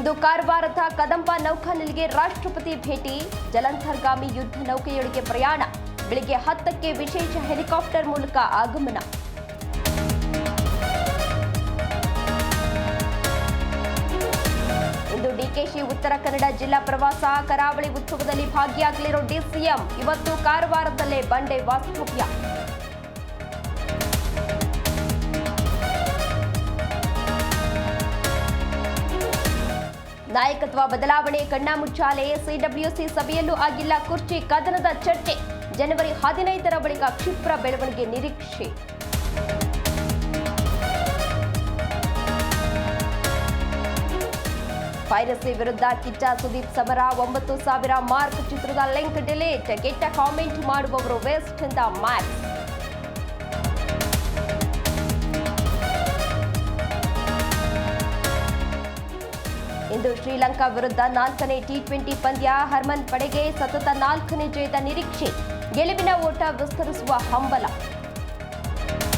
ಇಂದು ಕಾರವಾರದ ಕದಂಬ ನೌಕಾನೆಲೆಗೆ ರಾಷ್ಟ್ರಪತಿ ಭೇಟಿ, ಜಲಾಂತರ್ಗಾಮಿ ಯುದ್ಧ ನೌಕೆಯೊಳಗೆ ಪ್ರಯಾಣ, ಬೆಳಗ್ಗೆ 10ಕ್ಕೆ ವಿಶೇಷ ಹೆಲಿಕಾಪ್ಟರ್ ಮೂಲಕ ಆಗಮನ. ಇಂದು ಡಿಕೆಶಿ ಉತ್ತರ ಕನ್ನಡ ಜಿಲ್ಲಾ ಪ್ರವಾಸ, ಕರಾವಳಿ ಉತ್ಸವದಲ್ಲಿ ಭಾಗಿಯಾಗಲಿರೋ ಡಿಸಿಎಂ, ಇವತ್ತು ಕಾರವಾರದಲ್ಲೇ ಬಂಡೆ ವಾಸ್ತವ್ಯ. ನಾಯಕತ್ವ ಬದಲಾವಣೆ ಕಣ್ಣಾಮುಚ್ಚಾಲೆ, ಸಿಡಬ್ಲ್ಯೂಸಿ ಸಭೆಯಲ್ಲೂ ಆಗಿಲ್ಲ ಕುರ್ಚಿ ಕದನದ ಚರ್ಚೆ, ಜನವರಿ 15ರ ಬಳಿಕ ಕ್ಷಿಪ್ರ ಬೆಳವಣಿಗೆ ನಿರೀಕ್ಷೆ. ಪೈರಸಿ ವಿರುದ್ಧ ಕಿಚ್ಚ ಸುದೀಪ್ ಸಮರ, 9,000 ಮಾರ್ಕ್ ಚಿತ್ರದ ಲಿಂಕ್ ಡಿಲೀಟ್, ಕೆಟ್ಟ ಕಾಮೆಂಟ್ ಮಾಡುವವರು ವೇಸ್ಟ್ ಇಂದ ಮ್ಯಾಕ್ಸ್. ಇಂದು ಶ್ರೀಲಂಕಾ ವಿರುದ್ಧ 4ನೇ ಟಿ20 ಪಂದ್ಯ, ಹರ್ಮನ್ ಪಡೆಗೆ ಸತತ 4ನೇ ಜಯದ ನಿರೀಕ್ಷೆ, ಗೆಲುವಿನ ಓಟ ವಿಸ್ತರಿಸುವ ಹಂಬಲ.